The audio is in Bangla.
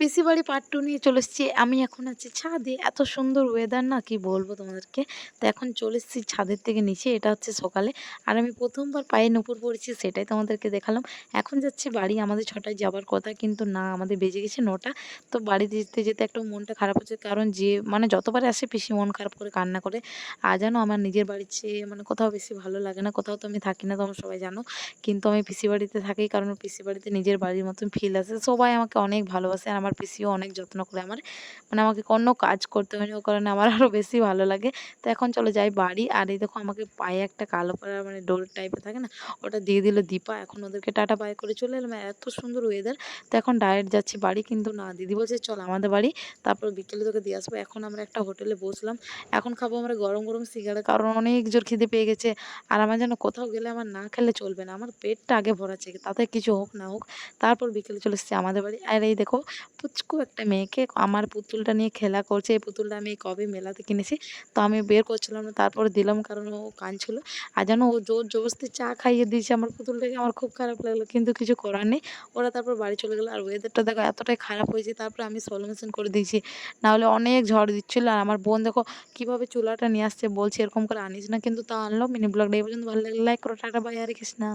পিসি বাড়ি পার্ট 2 নিয়ে চলে এসেছি। আমি এখন আছি ছাদে। এত সুন্দর ওয়েদার না কি বলবো তোমাদেরকে। তো এখন চলে এসেছি ছাদের থেকে নিচে। এটা হচ্ছে সকালে। আর আমি ১ম বার পায়ে নুপুর পড়েছি সেটাই তোমাদেরকে দেখালাম। এখন যাচ্ছি বাড়ি। আমাদের ৬ টায় যাবার কথা কিন্তু না আমাদের বেজে গেছে ৯ টা। তো বাড়িতে যেতে একটু মনটা খারাপ হচ্ছে। কারণ যে মানে যতবারই আসে পিসি মন খারাপ করে কান্না করে। আর জানো আমার নিজের বাড়ির চেয়ে মানে কোথাও বেশি ভালো লাগে না। কোথাও তো আমি থাকি না তোমরা সবাই জানো। কিন্তু আমি পিসি বাড়িতে থাকি কারণ পিসি বাড়িতে নিজের বাড়ির মতন ফিল আসে। সবাই আমাকে অনেক ভালোবাসে আর আমার পিসিও অনেক যত্ন করে আমার। মানে আমাকে কোনো কাজ করতে হয় না ও কারণে আমার আরও বেশি ভালো লাগে। তো এখন চলো যাই বাড়ি। আর এই দেখো আমাকে পায়ে একটা কালো পাড়া মানে ডোর টাইপের থাকে না? ওটা দিয়ে দিল দীপা। এখন ওদেরকে টাটা বাই করে চলে এলাম। আর এত সুন্দর ওয়েদার। তো এখন ডাইরেক্ট যাচ্ছি বাড়ি কিন্তু না দিদি বলছে, "চল আমাদের বাড়ি। তারপর বিকেলে তোকে দিয়ে আসবো।" এখন আমরা একটা হোটেলে বসলাম। এখন খাবো আমরা গরম, গরম সিঙ্গাড়া কারণ অনেক জোর খিদে পেয়ে গেছে। আর আমার যেন কোথাও গেলে আমার না খেলে চলবে না। আমার পেটটা আগে ভরা চাই। তাতে কিছু হোক না হোক। তারপর বিকেলে চলে এসেছি আমাদের বাড়ি। আর এই দেখো পুচকু একটা মেয়েকে আমার পুতুলটা নিয়ে খেলা করছে। এই পুতুলটা আমি এই কবে মেলাতে কিনেছি। তো আমি বের করছিলাম না। তারপরে দিলাম কারণ ও কাঁদছিল। আর জানো ও জোর জবরদস্তি চা খাইয়ে দিয়েছে আমার পুতুলটাকে। আমার খুব খারাপ লাগলো। কিন্তু কিছু করার নেই। ওরা তারপর বাড়ি চলে গেল। আর ওয়েদারটা দেখো এতটাই খারাপ হয়েছে। তারপরে আমি স্লো মোশন করে দিয়েছি। নাহলে অনেক ঝড় দিচ্ছিল। আর আমার বোন দেখো কিভাবে চুলাটা নিয়ে আসছে বলছে এরকম করে আনিস না। কিন্তু তাও আনলো। মিনি ব্লগটা এই পর্যন্ত ভালো লাগলে লাইক করো। টাটা বাই হরে কৃষ্ণা।